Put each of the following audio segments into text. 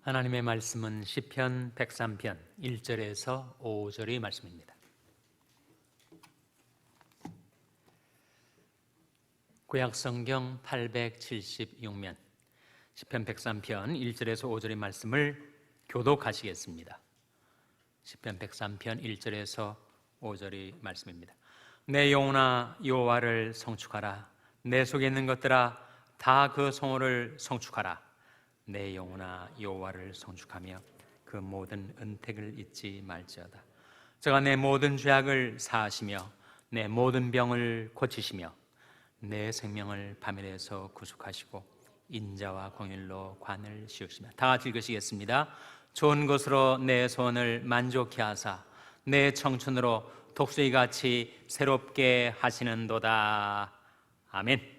하나님의 말씀은 시편 103편 1절에서 5절의 말씀입니다. 구약성경 876면 시편 103편 1절에서 5절의 말씀을 교독하시겠습니다. 시편 103편 1절에서 5절의 말씀입니다. 내 영혼아 여호와를 성축하라. 내 속에 있는 것들아 다 그 성호를 성축하라. 내 영혼아 여호와를 성축하며 그 모든 은택을 잊지 말지어다. 저가 내 모든 죄악을 사하시며 내 모든 병을 고치시며 내 생명을 파멸에서 구속하시고 인자와 공일로 관을 씌우시며. 다 같이 읽으시겠습니다. 좋은 것으로 내 소원을 만족케 하사 내 청춘으로 독수리같이 새롭게 하시는도다. 아멘.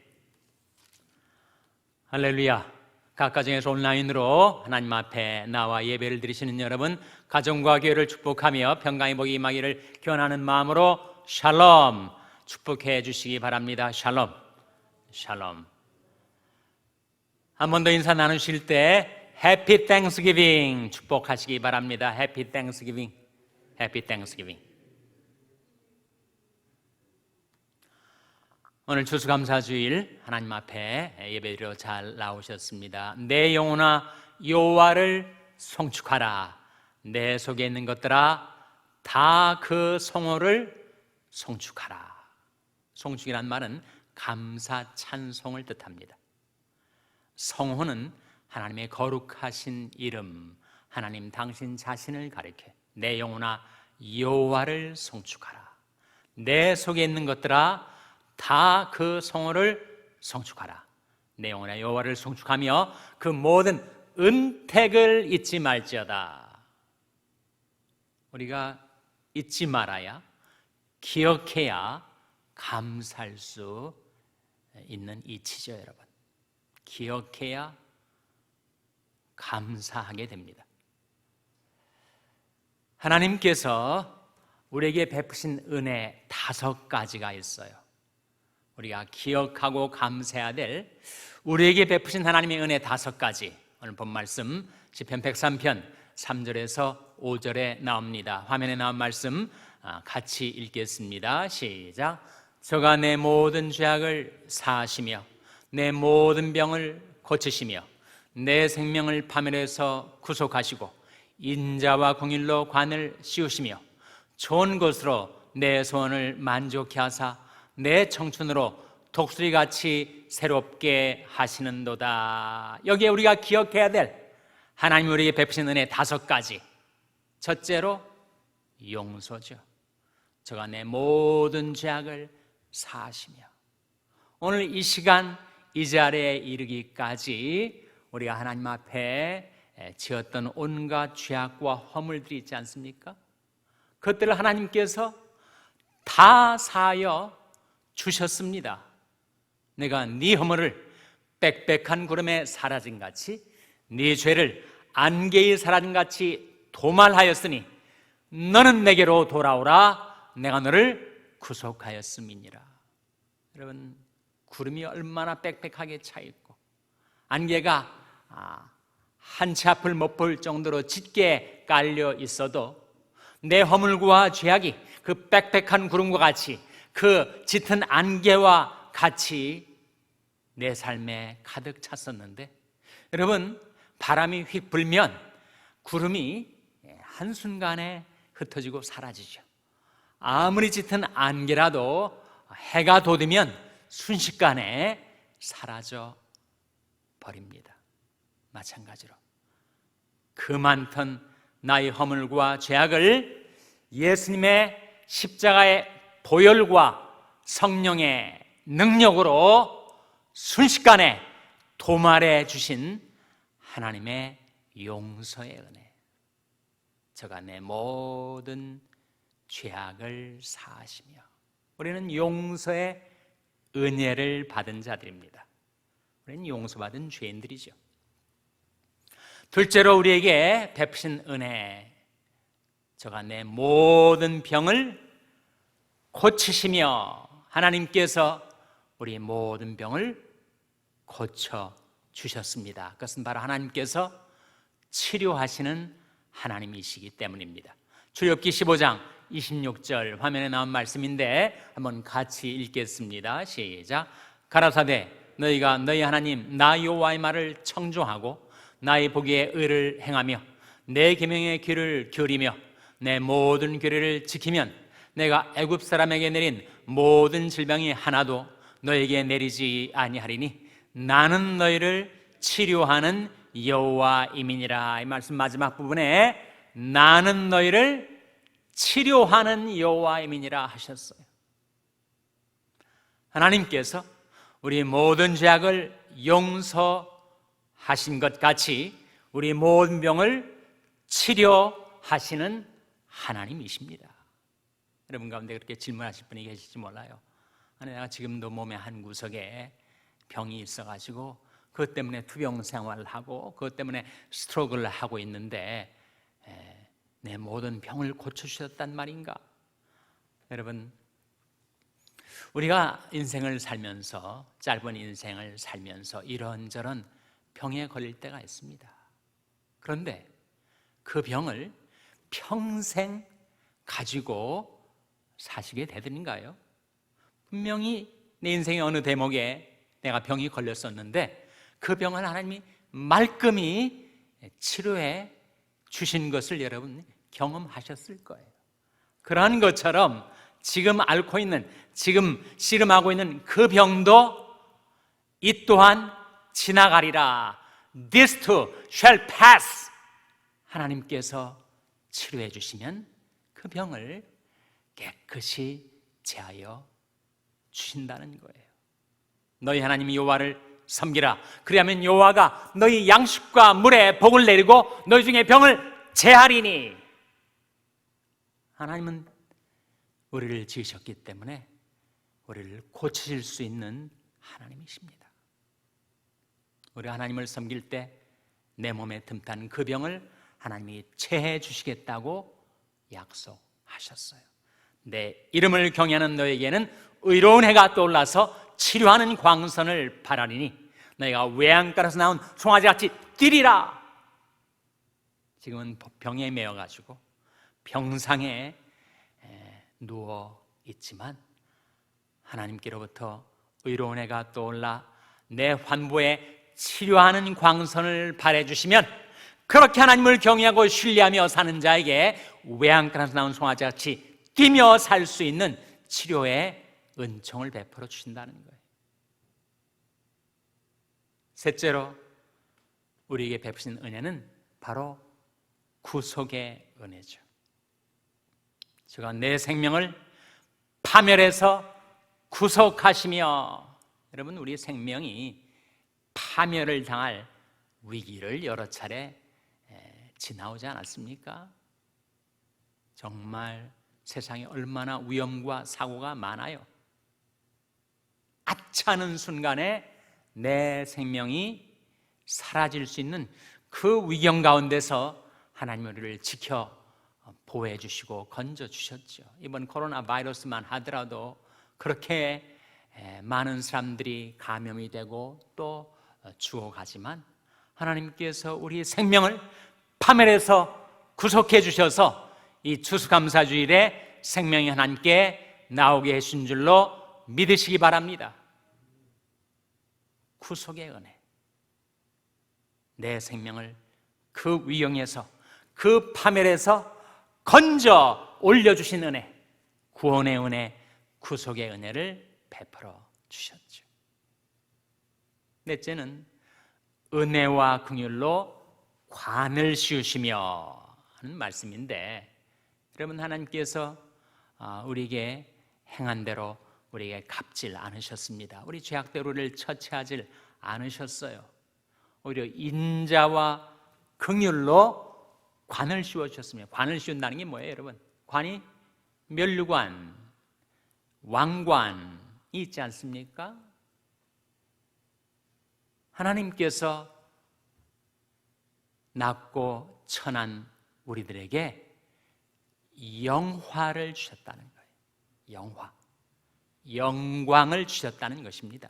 할렐루야. 각 가정에서 온라인으로 하나님 앞에 나와 예배를 드리시는 여러분, 가정과 교회를 축복하며 평강의 복이 임하기를 기원하는 마음으로 샬롬 축복해 주시기 바랍니다. 샬롬, 샬롬. 한 번 더 인사 나누실 때 해피 땡스기빙 축복하시기 바랍니다. 해피 땡스기빙, 해피 땡스기빙. 오늘 추수감사주일 하나님 앞에 예배드리러 잘 나오셨습니다. 내 영혼아 여호와를 성축하라. 내 속에 있는 것들아 다 그 성호를 성축하라. 성축이란 말은 감사 찬송을 뜻합니다. 성호는 하나님의 거룩하신 이름, 하나님 당신 자신을 가리켜 내 영혼아 여호와를 성축하라. 내 속에 있는 것들아 다 그 성호를 성축하라. 내 영혼아 여호와를 성축하며 그 모든 은택을 잊지 말지어다. 우리가 잊지 말아야, 기억해야 감사할 수 있는 이치죠, 여러분. 기억해야 감사하게 됩니다. 하나님께서 우리에게 베푸신 은혜 5가지가 있어요. 우리가 기억하고 감사해야 될 우리에게 베푸신 하나님의 은혜 5가지. 오늘 본 말씀 시편 103편 3절에서 5절에 나옵니다. 화면에 나온 말씀 같이 읽겠습니다. 시작. 저가 내 모든 죄악을 사하시며 내 모든 병을 고치시며 내 생명을 파멸에서 구속하시고 인자와 공일로 관을 씌우시며 좋은 것으로 내 소원을 만족케 하사 내 청춘으로 독수리같이 새롭게 하시는도다. 여기에 우리가 기억해야 될 하나님 우리에게 베푸신 은혜 5가지. 첫째로 용서죠. 저가 내 모든 죄악을 사하시며. 오늘 이 시간 이 자리에 이르기까지 우리가 하나님 앞에 지었던 온갖 죄악과 허물들이 있지 않습니까? 그것들을 하나님께서 다 사하여 주셨습니다. 내가 네 허물을 빽빽한 구름에 사라진 같이 네 죄를 안개에 사라진 같이 도말하였으니 너는 내게로 돌아오라. 내가 너를 구속하였음이니라. 여러분, 구름이 얼마나 빽빽하게 차 있고 안개가 한 치 앞을 못 볼 정도로 짙게 깔려 있어도 내 허물과 죄악이 그 빽빽한 구름과 같이 그 짙은 안개와 같이 내 삶에 가득 찼었는데, 여러분, 바람이 휙 불면 구름이 한순간에 흩어지고 사라지죠. 아무리 짙은 안개라도 해가 돋으면 순식간에 사라져 버립니다. 마찬가지로 그 많던 나의 허물과 죄악을 예수님의 십자가의 보혈과 성령의 능력으로 순식간에 도말해 주신 하나님의 용서의 은혜. 저가 내 모든 죄악을 사하시며. 우리는 용서의 은혜를 받은 자들입니다. 우리는 용서받은 죄인들이죠. 둘째로 우리에게 베푸신 은혜. 저가 내 모든 병을 고치시며. 하나님께서 우리 모든 병을 고쳐 주셨습니다. 그것은 바로 하나님께서 치료하시는 하나님이시기 때문입니다. 출애굽기 15장 26절 화면에 나온 말씀인데 한번 같이 읽겠습니다. 시작. 가라사대 너희가 너희 하나님 나 여호와의 말을 청종하고 나의 보기에 의를 행하며 내 계명의 귀를 기울이며 내 모든 규례를 지키면 내가 애굽 사람에게 내린 모든 질병이 하나도 너에게 내리지 아니하리니 나는 너희를 치료하는 여호와임이니라. 이 말씀 마지막 부분에 나는 너희를 치료하는 여호와임이니라 하셨어요. 하나님께서 우리 모든 죄악을 용서하신 것 같이 우리 모든 병을 치료하시는 하나님이십니다. 여러분 가운데 그렇게 질문하실 분이 계실지 몰라요. 아니, 내가 지금도 몸의 한 구석에 병이 있어가지고 그것 때문에 투병 생활을 하고 그것 때문에 스트로크를 하고 있는데 내 모든 병을 고쳐주셨단 말인가? 여러분, 우리가 인생을 살면서 짧은 인생을 살면서 이런저런 병에 걸릴 때가 있습니다. 그런데 그 병을 평생 가지고 사시게 되는가요? 분명히 내 인생의 어느 대목에 내가 병이 걸렸었는데 그 병을 하나님이 말끔히 치료해 주신 것을 여러분 경험하셨을 거예요. 그러한 것처럼 지금 앓고 있는, 지금 씨름하고 있는 그 병도 이 또한 지나가리라. This too shall pass. 하나님께서 치료해 주시면 그 병을 깨끗이 제하여 주신다는 거예요. 너희 하나님 여호와를 섬기라. 그리하면 여호와가 너희 양식과 물에 복을 내리고 너희 중에 병을 제하리니. 하나님은 우리를 지으셨기 때문에 우리를 고치실 수 있는 하나님이십니다. 우리 하나님을 섬길 때 내 몸에 틈탄 그 병을 하나님이 체해 주시겠다고 약속하셨어요. 내 이름을 경외하는 너에게는 의로운 해가 떠올라서 치료하는 광선을 바라리니 너희가 외양간에서 나온 송아지같이 뛰리라. 지금은 병에 매여가지고 병상에 누워 있지만 하나님께로부터 의로운 해가 떠올라 내 환부에 치료하는 광선을 발해주시면 그렇게 하나님을 경외하고 신뢰하며 사는 자에게 외양간에서 나온 송아지같이 뛰며 살 수 있는 치료의 은총을 베풀어 주신다는 거예요. 셋째로 우리에게 베푸신 은혜는 바로 구속의 은혜죠. 제가 내 생명을 파멸해서 구속하시며, 여러분 우리 생명이 파멸을 당할 위기를 여러 차례 지나오지 않았습니까? 정말 세상에 얼마나 위험과 사고가 많아요. 아차하는 순간에 내 생명이 사라질 수 있는 그 위경 가운데서 하나님 우리를 지켜 보호해 주시고 건져 주셨죠. 이번 코로나 바이러스만 하더라도 그렇게 많은 사람들이 감염이 되고 또 죽어가지만 하나님께서 우리 생명을 파멸해서 구속해 주셔서 이 추수감사주일에 생명이 하나님께 나오게 해준 줄로 믿으시기 바랍니다. 구속의 은혜, 내 생명을 그 위경에서, 그 파멸에서 건져 올려주신 은혜, 구원의 은혜, 구속의 은혜를 베풀어 주셨죠. 넷째는 은혜와 긍휼로 관을 씌우시며 하는 말씀인데, 여러분 하나님께서 우리에게 행한 대로 우리에게 갚질 않으셨습니다. 우리 죄악대로를 처치하질 않으셨어요. 오히려 인자와 긍휼로 관을 씌워주셨습니다. 관을 씌운다는 게 뭐예요, 여러분? 관이 면류관, 왕관이 있지 않습니까? 하나님께서 낮고 천한 우리들에게 영화를 주셨다는 거예요. 영화, 영광을 주셨다는 것입니다.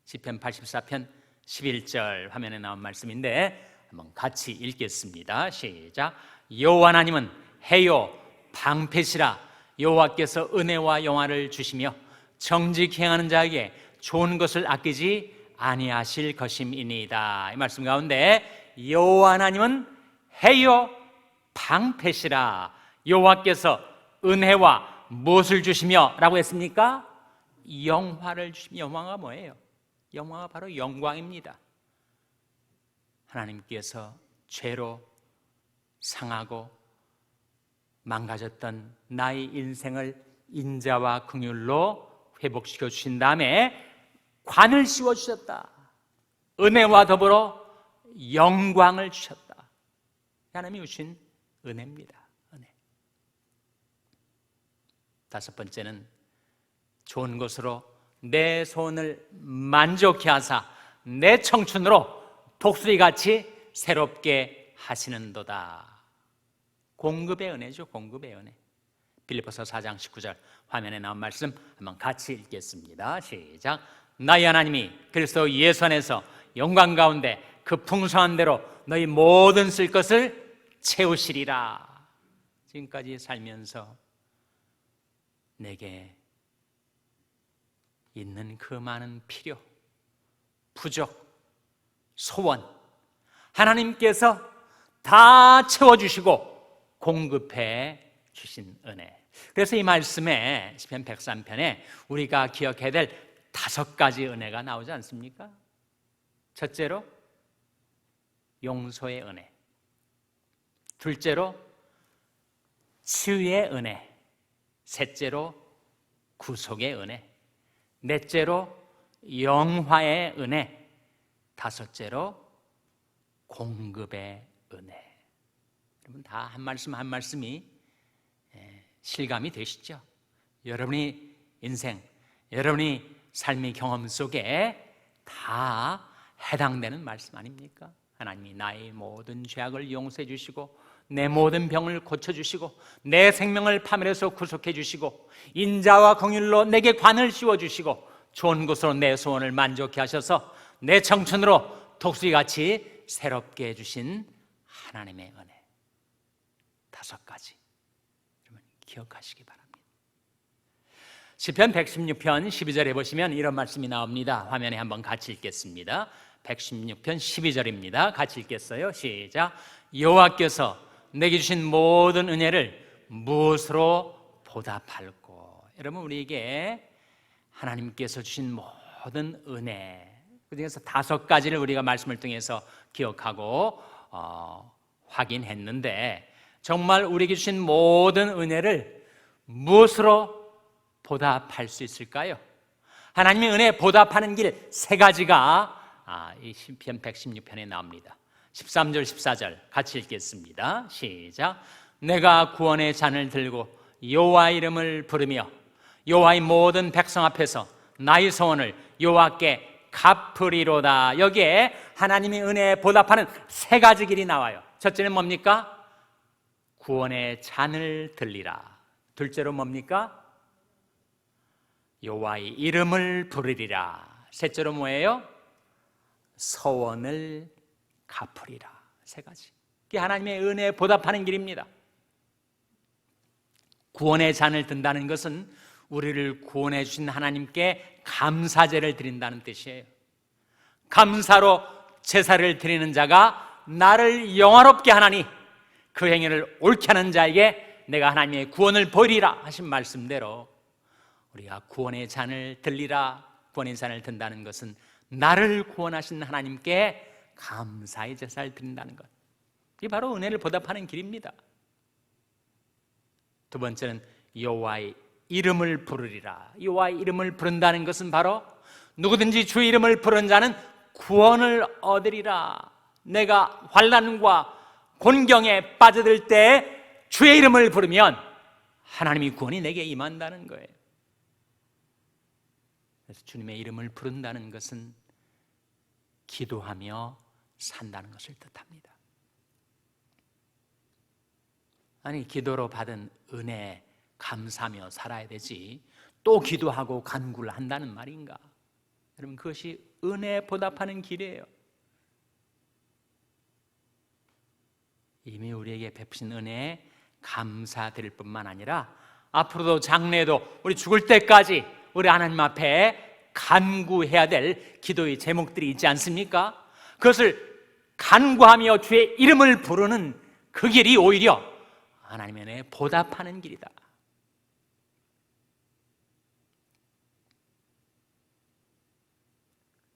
시편 84편 11절 화면에 나온 말씀인데 한번 같이 읽겠습니다. 시작. 여호와 하나님은 해요 방패시라. 여호와께서 은혜와 영화를 주시며 정직히 행하는 자에게 좋은 것을 아끼지 아니하실 것임이니이다. 이 말씀 가운데 여호와 하나님은 해요 방패시라. 여호와께서 은혜와 무엇을 주시며 라고 했습니까? 영화를 주시며. 영화가 뭐예요? 영화가 바로 영광입니다. 하나님께서 죄로 상하고 망가졌던 나의 인생을 인자와 긍휼로 회복시켜 주신 다음에 관을 씌워 주셨다. 은혜와 더불어 영광을 주셨다. 하나님이 주신 은혜입니다. 은혜. 다섯 번째는 좋은 것으로 내 소원을 만족케 하사 내 청춘으로 독수리같이 새롭게 하시는도다. 공급의 은혜죠. 공급의 은혜. 빌립보서 4장 19절 화면에 나온 말씀 한번 같이 읽겠습니다. 시작. 나의 하나님이 그리스도 예수 안에서 영광 가운데 그 풍성한 대로 너희 모든 쓸 것을 채우시리라. 지금까지 살면서 내게 있는 그 많은 필요, 부족, 소원 하나님께서 다 채워주시고 공급해 주신 은혜. 그래서 이 말씀에 시편 103편에 우리가 기억해야 될 5가지 은혜가 나오지 않습니까? 첫째로 용서의 은혜, 둘째로 치유의 은혜, 셋째로 구속의 은혜, 넷째로 영화의 은혜, 다섯째로 공급의 은혜. 여러분 다 한 말씀 한 말씀이 실감이 되시죠? 여러분이 인생, 여러분이 삶의 경험 속에 다 해당되는 말씀 아닙니까? 하나님이 나의 모든 죄악을 용서해 주시고 내 모든 병을 고쳐주시고 내 생명을 파멸해서 구속해 주시고 인자와 긍휼로 내게 관을 씌워주시고 좋은 것으로 내 소원을 만족케 하셔서 내 청춘으로 독수리같이 새롭게 해주신 하나님의 은혜. 5가지 여러분 기억하시기 바랍니다. 시편 116편 12절에 보시면 이런 말씀이 나옵니다. 화면에 한번 같이 읽겠습니다. 116편 12절입니다. 같이 읽겠어요. 시작. 여호와께서 내게 주신 모든 은혜를 무엇으로 보답할꼬. 여러분 우리에게 하나님께서 주신 모든 은혜 그중에서 5가지를 우리가 말씀을 통해서 기억하고 확인했는데 정말 우리에게 주신 모든 은혜를 무엇으로 보답할 수 있을까요? 하나님의 은혜에 보답하는 길 3가지가 이 시편 116편에 나옵니다. 13절 14절 같이 읽겠습니다. 시작. 내가 구원의 잔을 들고 여호와 이름을 부르며 여호와의 모든 백성 앞에서 나의 소원을 여호와께 갚으리로다. 여기에 하나님의 은혜에 보답하는 3가지 길이 나와요. 첫째는 뭡니까? 구원의 잔을 들리라. 둘째로 뭡니까? 여호와의 이름을 부르리라. 셋째로 뭐예요? 소원을 갚으리라. 3가지. 이게 하나님의 은혜에 보답하는 길입니다. 구원의 잔을 든다는 것은 우리를 구원해 주신 하나님께 감사제를 드린다는 뜻이에요. 감사로 제사를 드리는 자가 나를 영화롭게 하나니 그 행위를 옳게 하는 자에게 내가 하나님의 구원을 보이리라 하신 말씀대로 우리가 구원의 잔을 들리라. 구원의 잔을 든다는 것은 나를 구원하신 하나님께 감사의 제사를 드린다는 것. 이게 바로 은혜를 보답하는 길입니다. 두 번째는 여호와의 이름을 부르리라. 여호와의 이름을 부른다는 것은 바로 누구든지 주의 이름을 부른 자는 구원을 얻으리라. 내가 환난과 곤경에 빠져들 때 주의 이름을 부르면 하나님의 구원이 내게 임한다는 거예요. 그래서 주님의 이름을 부른다는 것은 기도하며 산다는 것을 뜻합니다. 아니 기도로 받은 은혜 감사하며 살아야 되지 또 기도하고 간구를 한다는 말인가? 여러분 그것이 은혜에 보답하는 길이에요. 이미 우리에게 베푸신 은혜에 감사드릴 뿐만 아니라 앞으로도 장래에도 우리 죽을 때까지 우리 하나님 앞에 간구해야 될 기도의 제목들이 있지 않습니까? 그것을 간구하며 주의 이름을 부르는 그 길이 오히려 하나님의 은혜에 보답하는 길이다.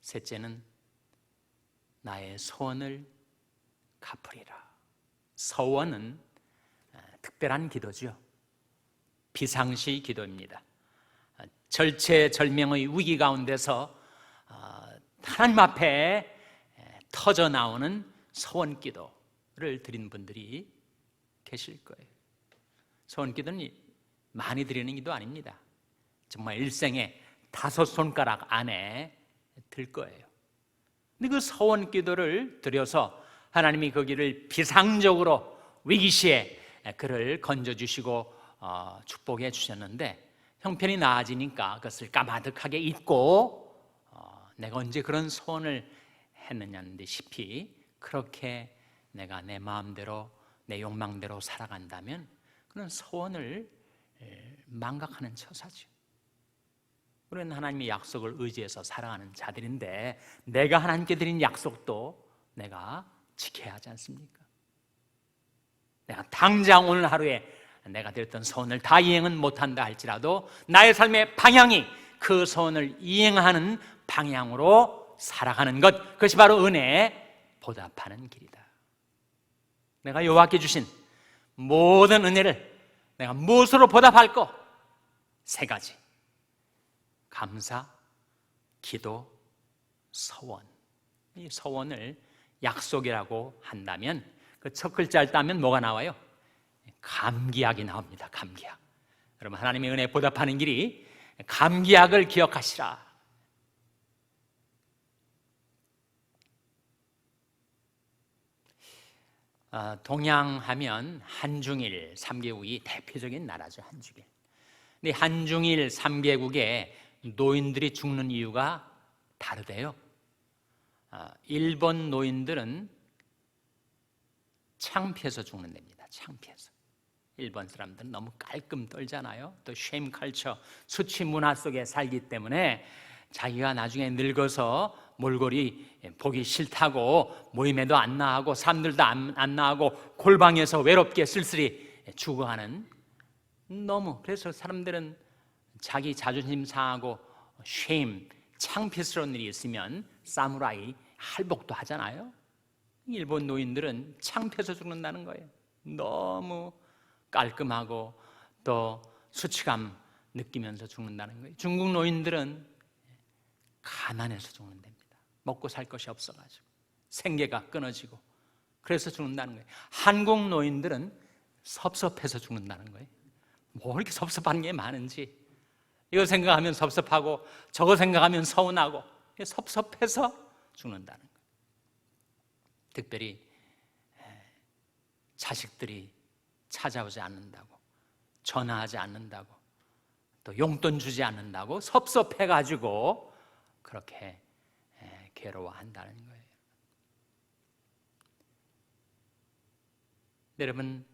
셋째는 나의 소원을 갚으리라. 서원은 특별한 기도죠. 비상시 기도입니다. 절체절명의 위기 가운데서 하나님 앞에 터져 나오는 소원 기도를 드린 분들이 계실 거예요. 소원 기도는 많이 드리는 기도 아닙니다. 정말 일생에 5손가락 안에 들 거예요. 근데 그 소원 기도를 드려서 하나님이 그 길을 비상적으로 위기시에 그를 건져주시고 축복해 주셨는데 형편이 나아지니까 그것을 까마득하게 잊고 내가 언제 그런 소원을 했느냐는 듯이 그렇게 내가 내 마음대로 내 욕망대로 살아간다면 그런 소원을 망각하는 처사죠. 우리는 하나님의 약속을 의지해서 살아가는 자들인데 내가 하나님께 드린 약속도 내가 지켜야 하지 않습니까? 내가 당장 오늘 하루에 내가 드렸던 소원을 다 이행은 못한다 할지라도 나의 삶의 방향이 그 소원을 이행하는 방향으로 살아가는 것, 그것이 바로 은혜에 보답하는 길이다. 내가 여호와께 주신 모든 은혜를 내가 무엇으로 보답할까? 3가지: 감사, 기도, 서원. 이 서원을 약속이라고 한다면 그 첫 글자를 따면 뭐가 나와요? 감기약이 나옵니다. 감기약. 여러분, 하나님의 은혜에 보답하는 길이 감기약을 기억하시라. 동양하면 한중일 3개국이 대표적인 나라죠. 한중일. 근데 한중일 3개국에 노인들이 죽는 이유가 다르대요. 일본 노인들은 창피해서 죽는답니다. 창피해서. 일본 사람들은 너무 깔끔 떨잖아요. 또 쉐임 컬처, 수치 문화 속에 살기 때문에 자기가 나중에 늙어서 몰골이 보기 싫다고 모임에도 안 나가고 사람들도 안 나가고 골방에서 외롭게 쓸쓸히 죽어가는, 너무, 그래서 사람들은 자기 자존심 상하고 쉐임, 창피스러운 일이 있으면 사무라이 할복도 하잖아요. 일본 노인들은 창피해서 죽는다는 거예요. 너무 깔끔하고 또 수치감 느끼면서 죽는다는 거예요. 중국 노인들은 가난해서 죽는답니다. 먹고 살 것이 없어가지고 생계가 끊어지고 그래서 죽는다는 거예요. 한국 노인들은 섭섭해서 죽는다는 거예요. 뭐 이렇게 섭섭한 게 많은지, 이거 생각하면 섭섭하고 저거 생각하면 서운하고 섭섭해서 죽는다는 거예요. 특별히 자식들이 찾아오지 않는다고, 전화하지 않는다고, 또 용돈 주지 않는다고 섭섭해가지고 그렇게 괴로워한다는 거예요. 여러분,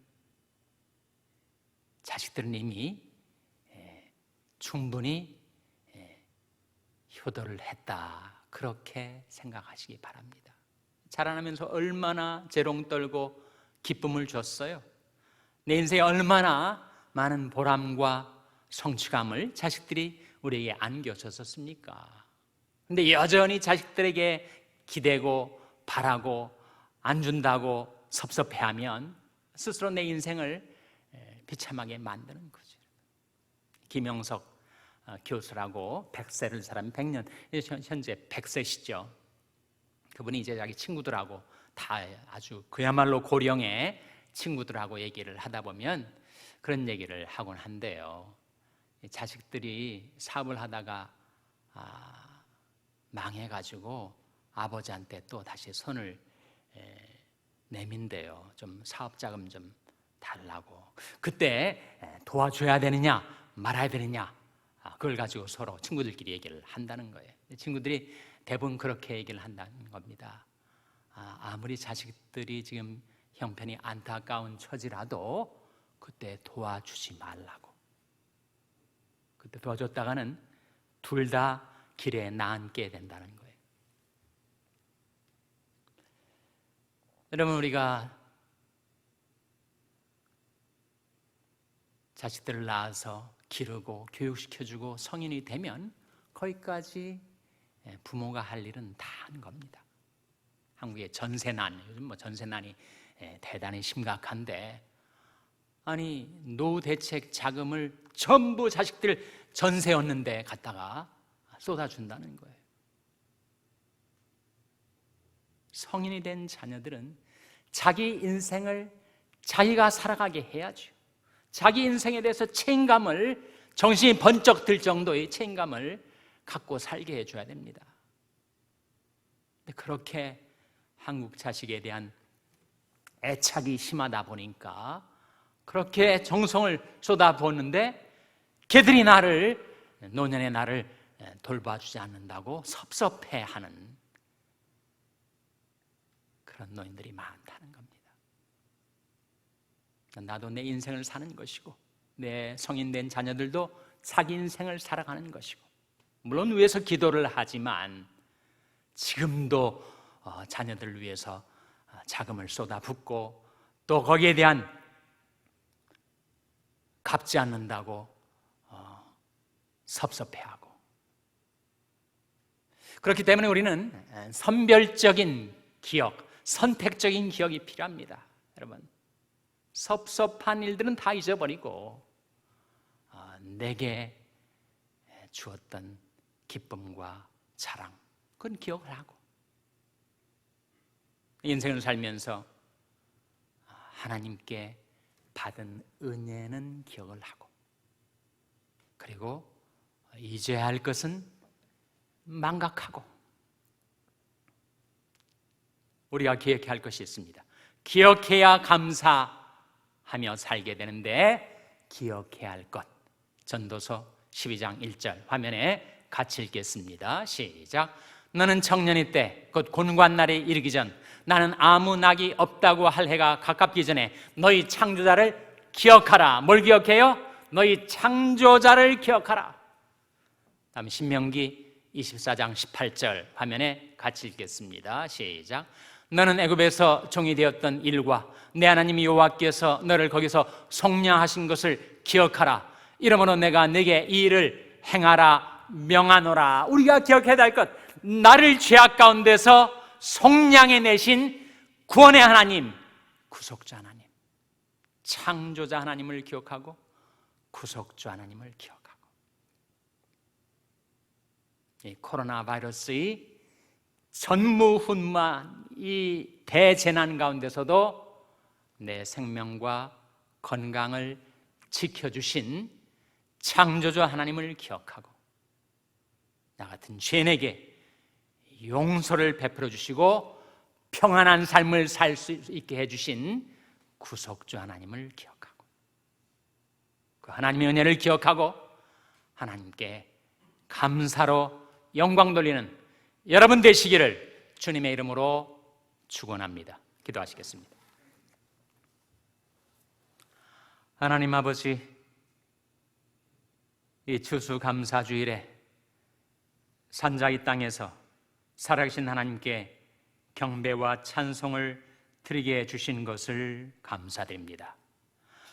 자식들은 이미 충분히 효도를 했다, 그렇게 생각하시기 바랍니다. 자라나면서 얼마나 재롱 떨고 기쁨을 줬어요. 내 인생에 얼마나 많은 보람과 성취감을 자식들이 우리에게 안겨줬었습니까? 근데 여전히 자식들에게 기대고 바라고 안 준다고 섭섭해하면 스스로 내 인생을 비참하게 만드는 거죠. 김영석 교수라고 100세를 살은 100년, 현재 100세시죠. 그분이 이제 자기 친구들하고 다 아주 그야말로 고령의 친구들하고 얘기를 하다 보면 그런 얘기를 하곤 한대요. 자식들이 사업을 하다가 망해가지고 아버지한테 또 다시 손을 내민대요. 좀 사업 자금 좀 달라고. 그때 도와줘야 되느냐 말아야 되느냐, 그걸 가지고 서로 친구들끼리 얘기를 한다는 거예요. 친구들이 대부분 그렇게 얘기를 한다는 겁니다. 아무리 자식들이 지금 형편이 안타까운 처지라도 그때 도와주지 말라고. 그때 도와줬다가는 둘 다 길에 나앉게 된다는 거예요. 여러분, 우리가 자식들을 낳아서 기르고 교육시켜주고 성인이 되면 거기까지 부모가 할 일은 다 하는 겁니다. 한국의 전세난, 요즘 뭐 전세난이 대단히 심각한데, 아니 노후 대책 자금을 전부 자식들 전세 얻는데 갖다가 쏟아준다는 거예요. 성인이 된 자녀들은 자기 인생을 자기가 살아가게 해야죠. 자기 인생에 대해서 책임감을, 정신이 번쩍 들 정도의 책임감을 갖고 살게 해줘야 됩니다. 근데 그렇게 한국 자식에 대한 애착이 심하다 보니까 그렇게 정성을 쏟아부었는데 걔들이 노년의 나를 돌봐주지 않는다고 섭섭해하는 그런 노인들이 많다는 겁니다. 나도 내 인생을 사는 것이고 내 성인된 자녀들도 자기 인생을 살아가는 것이고, 물론 위해서 기도를 하지만 지금도 자녀들을 위해서 자금을 쏟아붓고 또 거기에 대한 갚지 않는다고 섭섭해하고, 그렇기 때문에 우리는 선별적인 기억, 선택적인 기억이 필요합니다. 여러분, 섭섭한 일들은 다 잊어버리고 내게 주었던 기쁨과 자랑, 그건 기억을 하고 인생을 살면서 하나님께 받은 은혜는 기억을 하고, 그리고 잊어야 할 것은 망각하고, 우리가 기억해야 할 것이 있습니다. 기억해야 감사하며 살게 되는데 기억해야 할 것, 전도서 12장 1절 화면에 같이 읽겠습니다. 시작. 너는 청년이 때 곧 곤고한 날이 이르기 전 나는 아무 낙이 없다고 할 해가 가깝기 전에 너희 창조자를 기억하라. 뭘 기억해요? 너희 창조자를 기억하라. 다음 신명기 24장 18절 화면에 같이 읽겠습니다. 시작. 너는 애굽에서 종이 되었던 일과 내 하나님 여호와께서 너를 거기서 속량하신 것을 기억하라. 이러므로 내가 네게 이 일을 행하라 명하노라. 우리가 기억해야 할 것, 나를 죄악 가운데서 속량해 내신 구원의 하나님, 구속주 하나님, 창조자 하나님을 기억하고 구속주 하나님을 기억하고, 이 코로나 바이러스의 전무후무한 이 대재난 가운데서도 내 생명과 건강을 지켜주신 창조주 하나님을 기억하고, 나 같은 죄인에게 용서를 베풀어 주시고 평안한 삶을 살 수 있게 해주신 구속주 하나님을 기억하고, 그 하나님의 은혜를 기억하고 하나님께 감사로 영광 돌리는 여러분 되시기를 주님의 이름으로 축원합니다. 기도하시겠습니다. 하나님 아버지, 이 추수감사주일에 산자 이 땅에서 살아계신 하나님께 경배와 찬송을 드리게 해주신 것을 감사드립니다.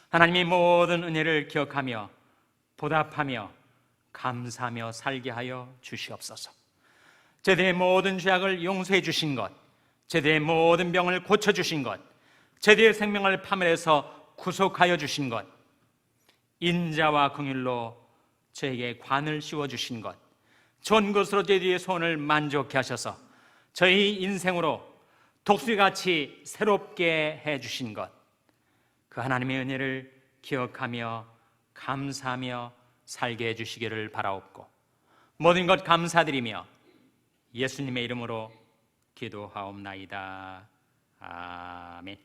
하나님의 모든 은혜를 기억하며 보답하며 감사하며 살게 하여 주시옵소서. 저희들의 모든 죄악을 용서해 주신 것, 저희들의 모든 병을 고쳐주신 것, 저희들의 생명을 파멸해서 구속하여 주신 것, 인자와 긍휼로 저에게 관을 씌워주신 것, 좋은 것으로 저희들의 소원을 만족케 하셔서 저희 인생으로 독수리같이 새롭게 해주신 것, 그 하나님의 은혜를 기억하며 감사하며 살게 해주시기를 바라옵고, 모든 것 감사드리며 예수님의 이름으로 기도하옵나이다. 아멘.